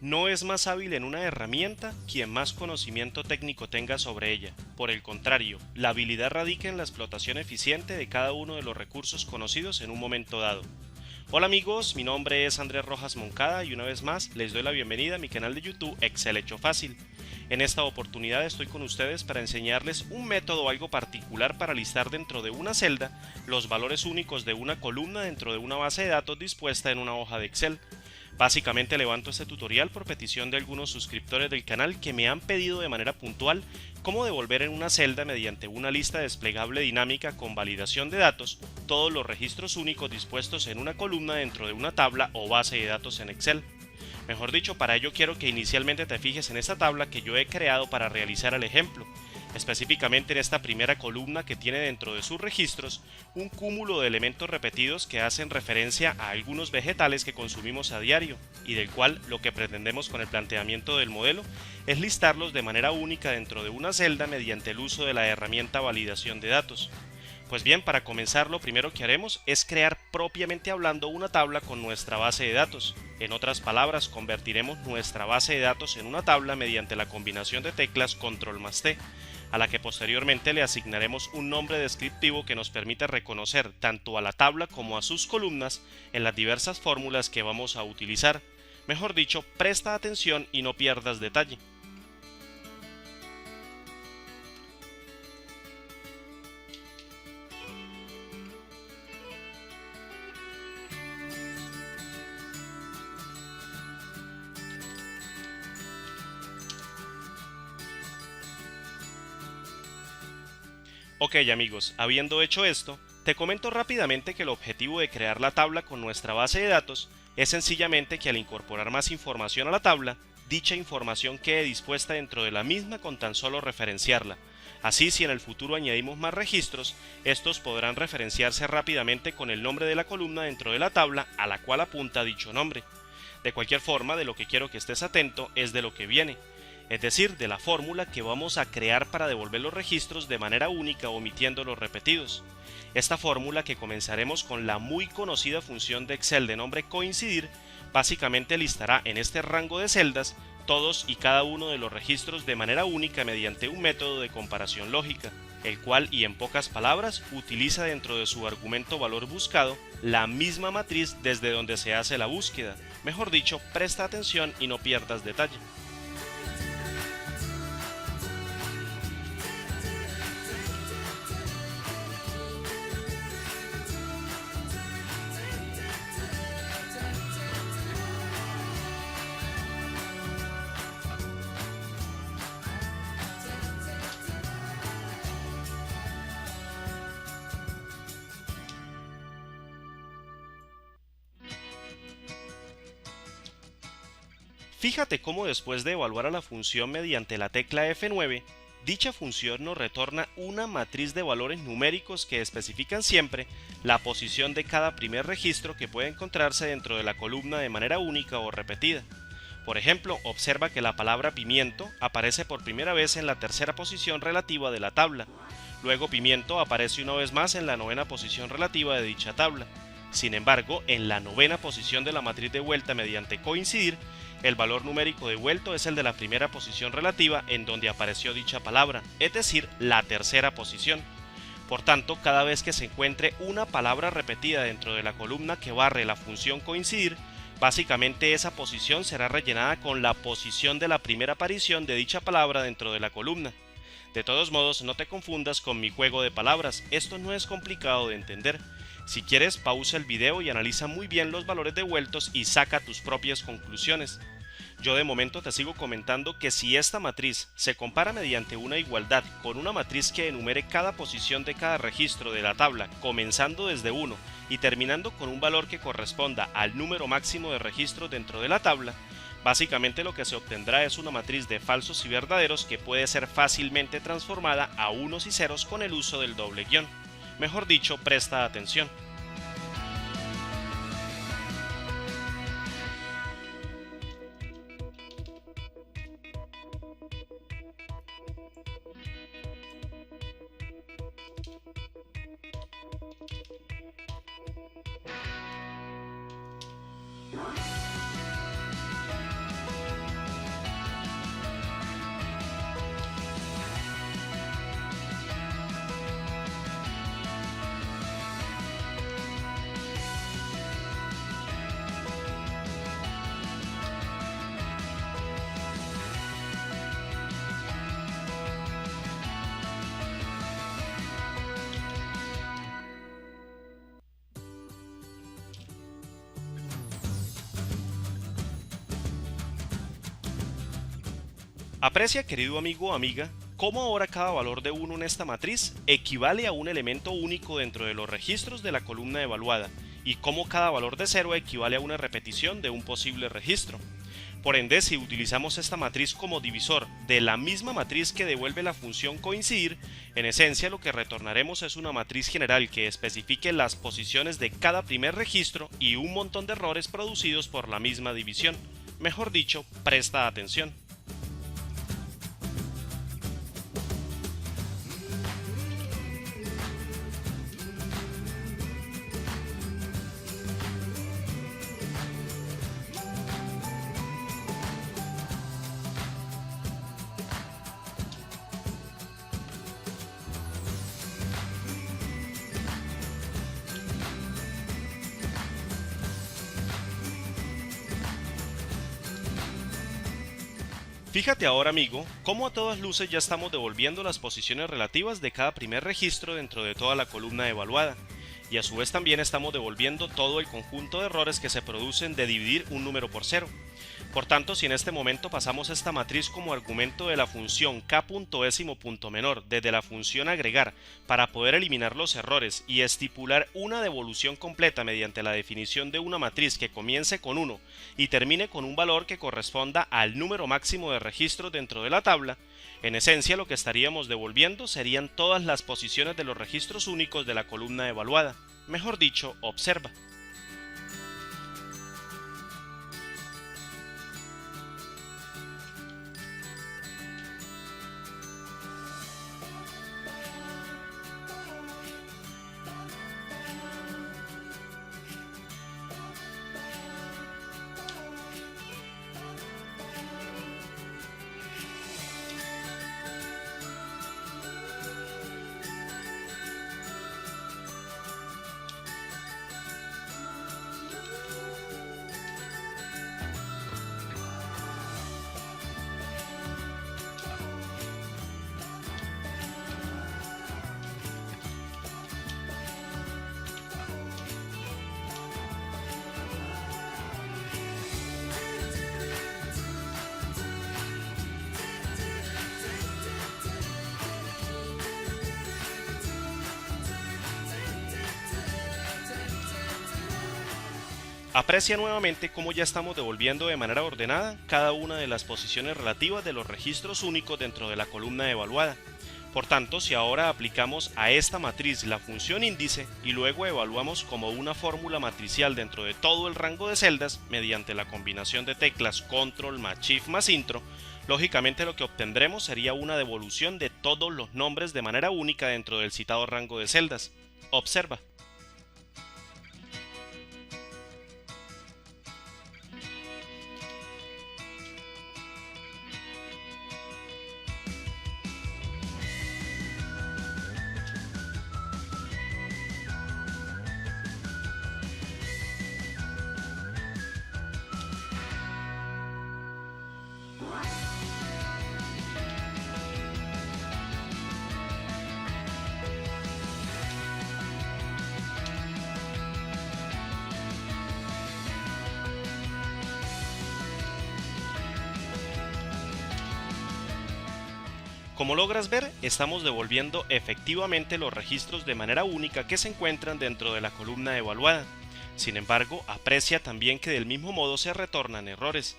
No es más hábil en una herramienta quien más conocimiento técnico tenga sobre ella. Por el contrario, la habilidad radica en la explotación eficiente de cada uno de los recursos conocidos en un momento dado. Hola amigos, mi nombre es Andrés Rojas Moncada y una vez más les doy la bienvenida a mi canal de YouTube Excel Hecho Fácil. En esta oportunidad estoy con ustedes para enseñarles un método algo particular para listar dentro de una celda los valores únicos de una columna dentro de una base de datos dispuesta en una hoja de Excel. Básicamente levanto este tutorial por petición de algunos suscriptores del canal que me han pedido de manera puntual cómo devolver en una celda mediante una lista desplegable dinámica con validación de datos todos los registros únicos dispuestos en una columna dentro de una tabla o base de datos en Excel. Mejor dicho, para ello quiero que inicialmente te fijes en esta tabla que yo he creado para realizar el ejemplo, específicamente en esta primera columna que tiene dentro de sus registros un cúmulo de elementos repetidos que hacen referencia a algunos vegetales que consumimos a diario y del cual lo que pretendemos con el planteamiento del modelo es listarlos de manera única dentro de una celda mediante el uso de la herramienta validación de datos. Pues bien, para comenzar lo primero que haremos es crear propiamente hablando una tabla con nuestra base de datos. En otras palabras, convertiremos nuestra base de datos en una tabla mediante la combinación de teclas Control+T, a la que posteriormente le asignaremos un nombre descriptivo que nos permita reconocer tanto a la tabla como a sus columnas en las diversas fórmulas que vamos a utilizar. Mejor dicho, presta atención y no pierdas detalle. Ok amigos, habiendo hecho esto, te comento rápidamente que el objetivo de crear la tabla con nuestra base de datos es sencillamente que al incorporar más información a la tabla, dicha información quede dispuesta dentro de la misma con tan solo referenciarla. Así, si en el futuro añadimos más registros, estos podrán referenciarse rápidamente con el nombre de la columna dentro de la tabla a la cual apunta dicho nombre. De cualquier forma, de lo que quiero que estés atento es de lo que viene, es decir, de la fórmula que vamos a crear para devolver los registros de manera única omitiendo los repetidos. Esta fórmula, que comenzaremos con la muy conocida función de Excel de nombre coincidir, básicamente listará en este rango de celdas todos y cada uno de los registros de manera única mediante un método de comparación lógica, el cual, y en pocas palabras, utiliza dentro de su argumento valor buscado la misma matriz desde donde se hace la búsqueda. Mejor dicho, presta atención y no pierdas detalle. Fíjate cómo después de evaluar a la función mediante la tecla F9, dicha función nos retorna una matriz de valores numéricos que especifican siempre la posición de cada primer registro que puede encontrarse dentro de la columna de manera única o repetida. Por ejemplo, observa que la palabra pimiento aparece por primera vez en la tercera posición relativa de la tabla. Luego pimiento aparece una vez más en la novena posición relativa de dicha tabla. Sin embargo, en la novena posición de la matriz de vuelta mediante coincidir, el valor numérico devuelto es el de la primera posición relativa en donde apareció dicha palabra, es decir, la tercera posición. Por tanto, cada vez que se encuentre una palabra repetida dentro de la columna que barre la función coincidir, básicamente esa posición será rellenada con la posición de la primera aparición de dicha palabra dentro de la columna. De todos modos, no te confundas con mi juego de palabras, esto no es complicado de entender. Si quieres, pausa el video y analiza muy bien los valores devueltos y saca tus propias conclusiones. Yo de momento te sigo comentando que si esta matriz se compara mediante una igualdad con una matriz que enumere cada posición de cada registro de la tabla, comenzando desde 1 y terminando con un valor que corresponda al número máximo de registros dentro de la tabla, básicamente lo que se obtendrá es una matriz de falsos y verdaderos que puede ser fácilmente transformada a unos y ceros con el uso del doble guión. Mejor dicho, presta atención. Aprecia, querido amigo o amiga, cómo ahora cada valor de 1 en esta matriz equivale a un elemento único dentro de los registros de la columna evaluada y cómo cada valor de 0 equivale a una repetición de un posible registro. Por ende, si utilizamos esta matriz como divisor de la misma matriz que devuelve la función coincidir, en esencia lo que retornaremos es una matriz general que especifique las posiciones de cada primer registro y un montón de errores producidos por la misma división. Mejor dicho, presta atención. Fíjate ahora, amigo, cómo a todas luces ya estamos devolviendo las posiciones relativas de cada primer registro dentro de toda la columna evaluada, y a su vez también estamos devolviendo todo el conjunto de errores que se producen de dividir un número por cero. Por tanto, si en este momento pasamos esta matriz como argumento de la función k.menor desde la función agregar para poder eliminar los errores y estipular una devolución completa mediante la definición de una matriz que comience con 1 y termine con un valor que corresponda al número máximo de registros dentro de la tabla, en esencia lo que estaríamos devolviendo serían todas las posiciones de los registros únicos de la columna evaluada. Mejor dicho, observa. Aprecia nuevamente cómo ya estamos devolviendo de manera ordenada cada una de las posiciones relativas de los registros únicos dentro de la columna evaluada. Por tanto, si ahora aplicamos a esta matriz la función índice y luego evaluamos como una fórmula matricial dentro de todo el rango de celdas mediante la combinación de teclas control más shift más intro, lógicamente lo que obtendremos sería una devolución de todos los nombres de manera única dentro del citado rango de celdas. Observa. Como logras ver, estamos devolviendo efectivamente los registros de manera única que se encuentran dentro de la columna evaluada. Sin embargo, aprecia también que del mismo modo se retornan errores.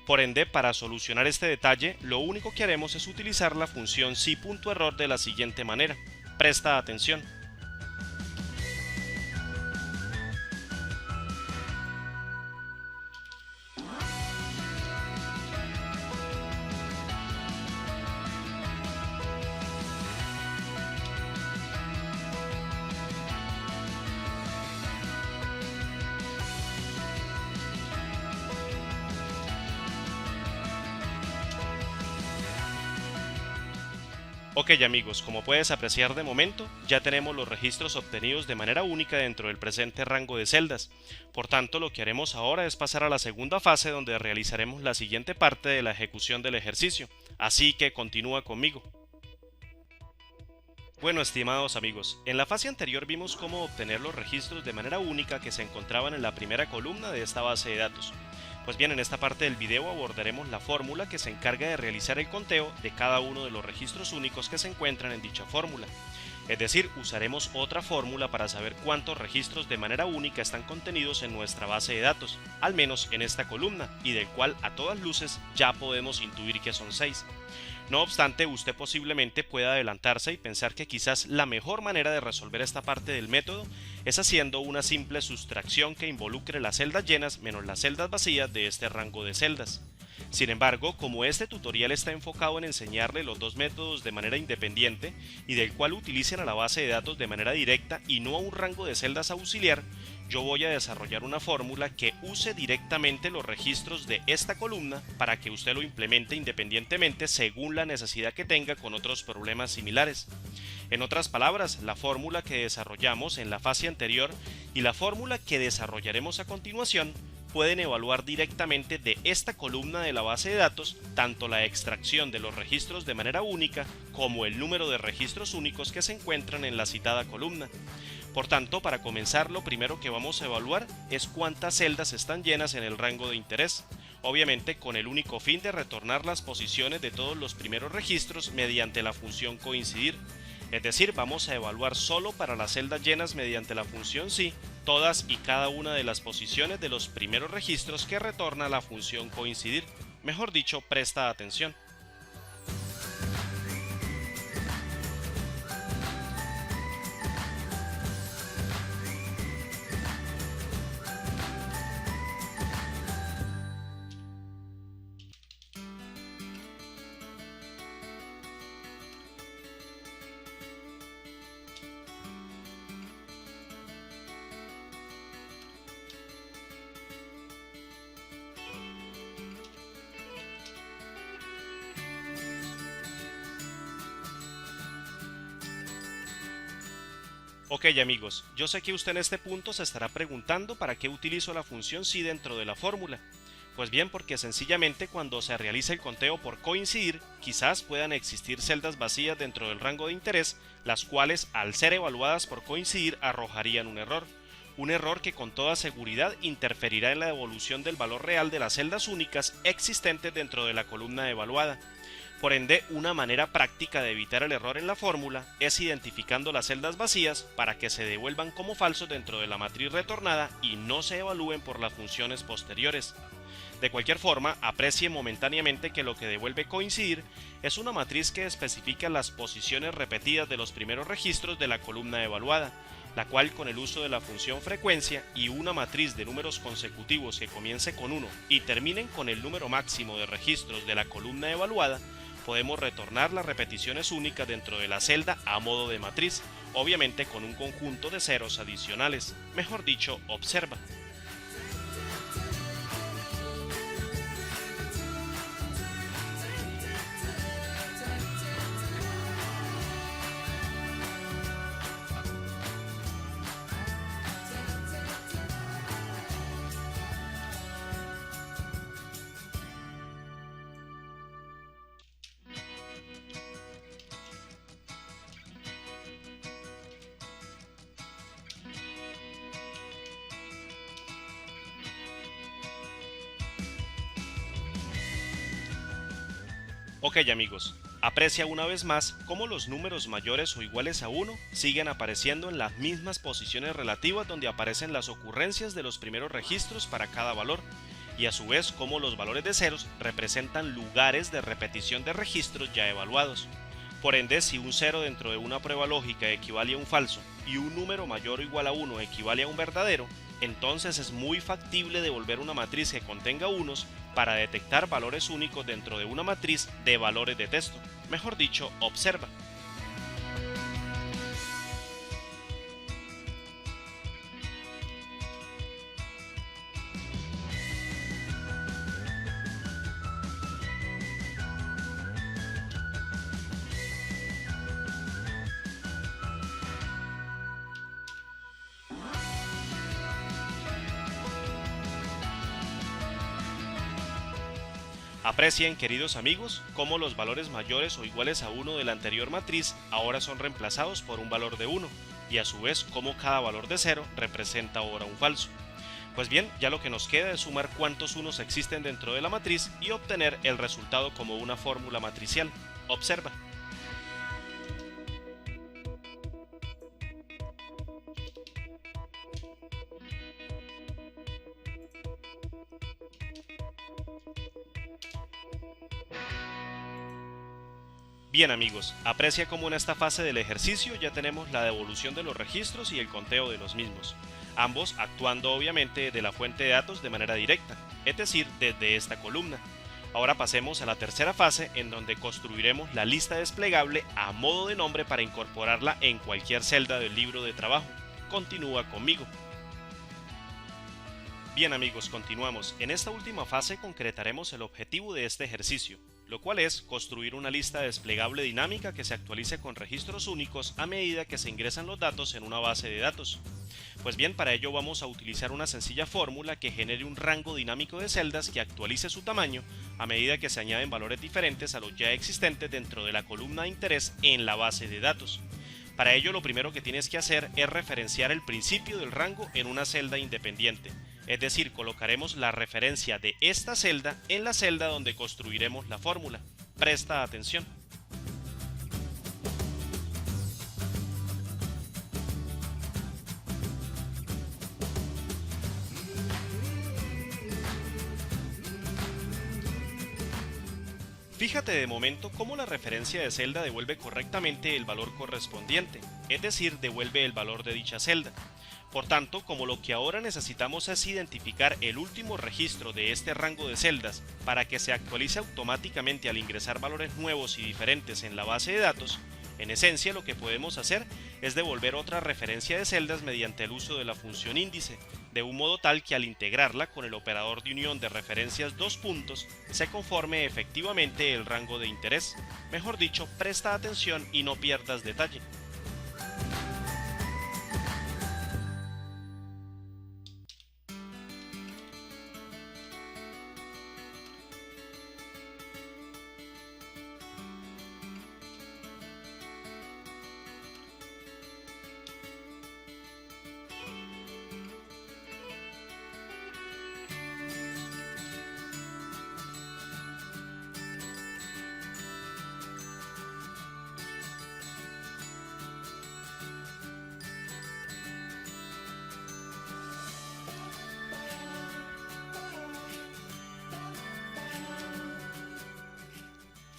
Por ende, para solucionar este detalle, lo único que haremos es utilizar la función si.error de la siguiente manera. Presta atención. Ok amigos, como puedes apreciar de momento, ya tenemos los registros obtenidos de manera única dentro del presente rango de celdas. Por tanto, lo que haremos ahora es pasar a la segunda fase donde realizaremos la siguiente parte de la ejecución del ejercicio. Así que continúa conmigo. Bueno, estimados amigos, en la fase anterior vimos cómo obtener los registros de manera única que se encontraban en la primera columna de esta base de datos. Pues bien, en esta parte del video abordaremos la fórmula que se encarga de realizar el conteo de cada uno de los registros únicos que se encuentran en dicha fórmula. Es decir, usaremos otra fórmula para saber cuántos registros de manera única están contenidos en nuestra base de datos, al menos en esta columna, y del cual a todas luces ya podemos intuir que son 6. No obstante, usted posiblemente pueda adelantarse y pensar que quizás la mejor manera de resolver esta parte del método es haciendo una simple sustracción que involucre las celdas llenas menos las celdas vacías de este rango de celdas. Sin embargo, como este tutorial está enfocado en enseñarle los dos métodos de manera independiente y del cual utilicen a la base de datos de manera directa y no a un rango de celdas auxiliar, yo voy a desarrollar una fórmula que use directamente los registros de esta columna para que usted lo implemente independientemente según la necesidad que tenga con otros problemas similares. En otras palabras, la fórmula que desarrollamos en la fase anterior y la fórmula que desarrollaremos a continuación pueden evaluar directamente de esta columna de la base de datos tanto la extracción de los registros de manera única como el número de registros únicos que se encuentran en la citada columna. Por tanto, para comenzar, lo primero que vamos a evaluar es cuántas celdas están llenas en el rango de interés, obviamente con el único fin de retornar las posiciones de todos los primeros registros mediante la función coincidir. Es decir, vamos a evaluar solo para las celdas llenas mediante la función si todas y cada una de las posiciones de los primeros registros que retorna la función coincidir. Mejor dicho, presta atención. Ok amigos, yo sé que usted en este punto se estará preguntando para qué utilizo la función si dentro de la fórmula. Pues bien, porque sencillamente cuando se realiza el conteo por coincidir, quizás puedan existir celdas vacías dentro del rango de interés, las cuales al ser evaluadas por coincidir arrojarían un error. Un error que con toda seguridad interferirá en la devolución del valor real de las celdas únicas existentes dentro de la columna evaluada. Por ende, una manera práctica de evitar el error en la fórmula es identificando las celdas vacías para que se devuelvan como falsos dentro de la matriz retornada y no se evalúen por las funciones posteriores. De cualquier forma, aprecie momentáneamente que lo que devuelve coincidir es una matriz que especifica las posiciones repetidas de los primeros registros de la columna evaluada, la cual con el uso de la función frecuencia y una matriz de números consecutivos que comience con 1 y terminen con el número máximo de registros de la columna evaluada, podemos retornar las repeticiones únicas dentro de la celda a modo de matriz, obviamente con un conjunto de ceros adicionales, mejor dicho, observa. Ok amigos, aprecia una vez más cómo los números mayores o iguales a 1 siguen apareciendo en las mismas posiciones relativas donde aparecen las ocurrencias de los primeros registros para cada valor, y a su vez cómo los valores de ceros representan lugares de repetición de registros ya evaluados. Por ende, si un 0 dentro de una prueba lógica equivale a un falso y un número mayor o igual a 1 equivale a un verdadero, entonces es muy factible devolver una matriz que contenga unos para detectar valores únicos dentro de una matriz de valores de texto. Mejor dicho, observa. Aprecien, queridos amigos, cómo los valores mayores o iguales a 1 de la anterior matriz ahora son reemplazados por un valor de 1, y a su vez cómo cada valor de 0 representa ahora un falso. Pues bien, ya lo que nos queda es sumar cuántos unos existen dentro de la matriz y obtener el resultado como una fórmula matricial. Observa. Bien amigos, aprecia cómo en esta fase del ejercicio ya tenemos la devolución de los registros y el conteo de los mismos, ambos actuando obviamente de la fuente de datos de manera directa, es decir, desde esta columna. Ahora pasemos a la tercera fase en donde construiremos la lista desplegable a modo de nombre para incorporarla en cualquier celda del libro de trabajo. Continúa conmigo. Bien amigos, continuamos. En esta última fase concretaremos el objetivo de este ejercicio, lo cual es construir una lista desplegable dinámica que se actualice con registros únicos a medida que se ingresan los datos en una base de datos. Pues bien, para ello vamos a utilizar una sencilla fórmula que genere un rango dinámico de celdas que actualice su tamaño a medida que se añaden valores diferentes a los ya existentes dentro de la columna de interés en la base de datos. Para ello lo primero que tienes que hacer es referenciar el principio del rango en una celda independiente, es decir, colocaremos la referencia de esta celda en la celda donde construiremos la fórmula. Presta atención. Fíjate de momento cómo la referencia de celda devuelve correctamente el valor correspondiente, es decir, devuelve el valor de dicha celda. Por tanto, como lo que ahora necesitamos es identificar el último registro de este rango de celdas para que se actualice automáticamente al ingresar valores nuevos y diferentes en la base de datos, en esencia lo que podemos hacer es devolver otra referencia de celdas mediante el uso de la función índice, de un modo tal que al integrarla con el operador de unión de referencias dos puntos se conforme efectivamente el rango de interés. Mejor dicho, presta atención y no pierdas detalle.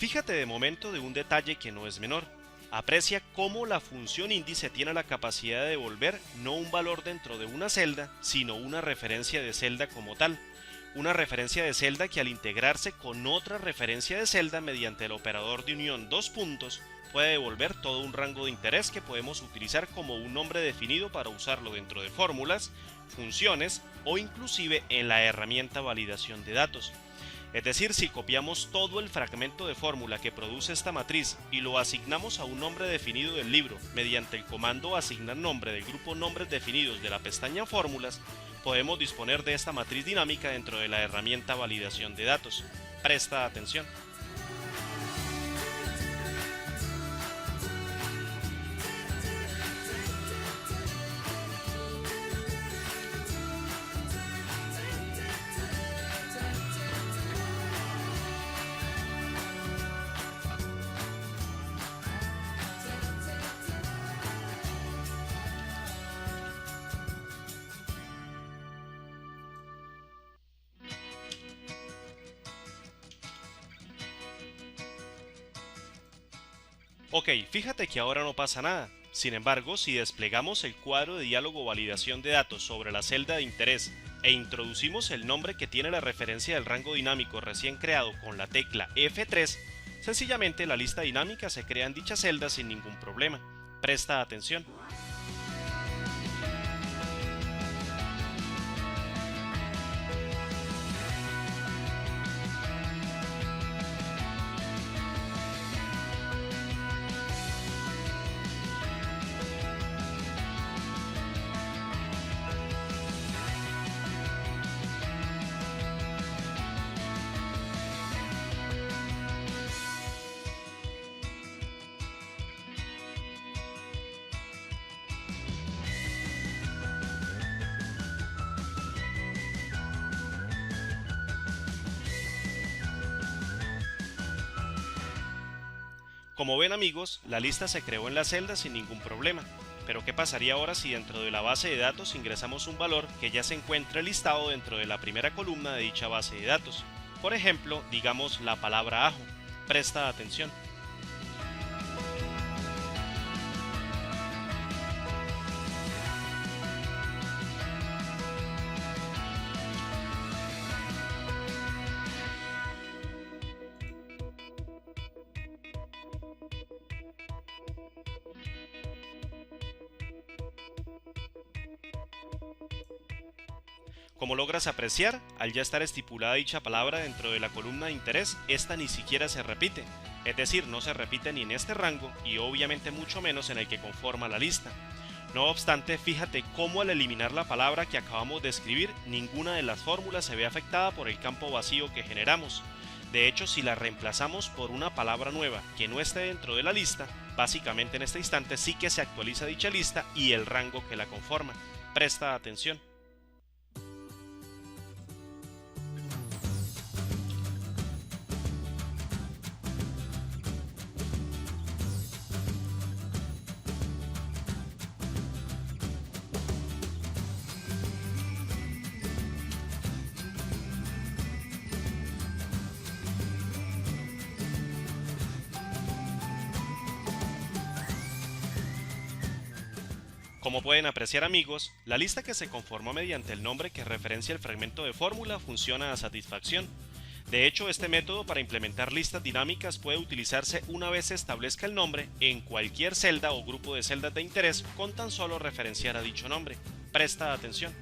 Fíjate de momento de un detalle que no es menor. Aprecia cómo la función índice tiene la capacidad de devolver no un valor dentro de una celda, sino una referencia de celda como tal. Una referencia de celda que al integrarse con otra referencia de celda mediante el operador de unión dos puntos, puede devolver todo un rango de interés que podemos utilizar como un nombre definido para usarlo dentro de fórmulas, funciones o inclusive en la herramienta validación de datos. Es decir, si copiamos todo el fragmento de fórmula que produce esta matriz y lo asignamos a un nombre definido del libro mediante el comando asignar nombre del grupo nombres definidos de la pestaña fórmulas, podemos disponer de esta matriz dinámica dentro de la herramienta validación de datos. Presta atención. Ok, fíjate que ahora no pasa nada. Sin embargo, si desplegamos el cuadro de diálogo validación de datos sobre la celda de interés e introducimos el nombre que tiene la referencia del rango dinámico recién creado con la tecla F3, sencillamente la lista dinámica se crea en dicha celda sin ningún problema. Presta atención. Como ven amigos, la lista se creó en la celda sin ningún problema. Pero ¿qué pasaría ahora si dentro de la base de datos ingresamos un valor que ya se encuentra listado dentro de la primera columna de dicha base de datos? Por ejemplo, digamos la palabra ajo. Presta atención. Como logras apreciar, al ya estar estipulada dicha palabra dentro de la columna de interés, esta ni siquiera se repite, es decir, no se repite ni en este rango y obviamente mucho menos en el que conforma la lista. No obstante, fíjate cómo al eliminar la palabra que acabamos de escribir, ninguna de las fórmulas se ve afectada por el campo vacío que generamos. De hecho, si la reemplazamos por una palabra nueva que no esté dentro de la lista, básicamente en este instante sí que se actualiza dicha lista y el rango que la conforma. Presta atención. Como pueden apreciar amigos, la lista que se conformó mediante el nombre que referencia el fragmento de fórmula funciona a satisfacción. De hecho, este método para implementar listas dinámicas puede utilizarse una vez se establezca el nombre en cualquier celda o grupo de celdas de interés con tan solo referenciar a dicho nombre. Presta atención.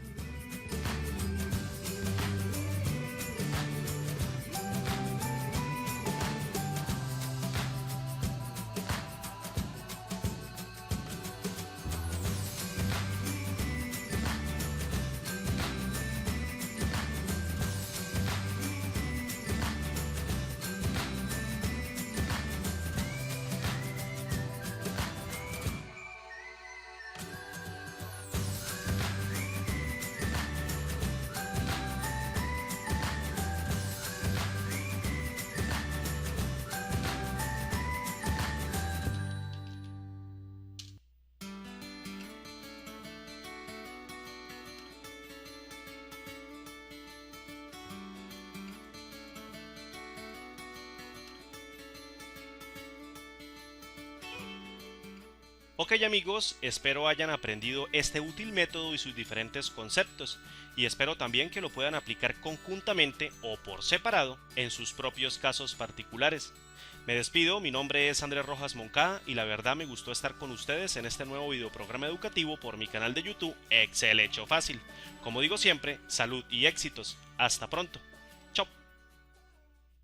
Ok amigos, espero hayan aprendido este útil método y sus diferentes conceptos, y espero también que lo puedan aplicar conjuntamente o por separado en sus propios casos particulares. Me despido, mi nombre es Andrés Rojas Moncada y la verdad me gustó estar con ustedes en este nuevo videoprograma educativo por mi canal de YouTube Excel Hecho Fácil. Como digo siempre, salud y éxitos. Hasta pronto.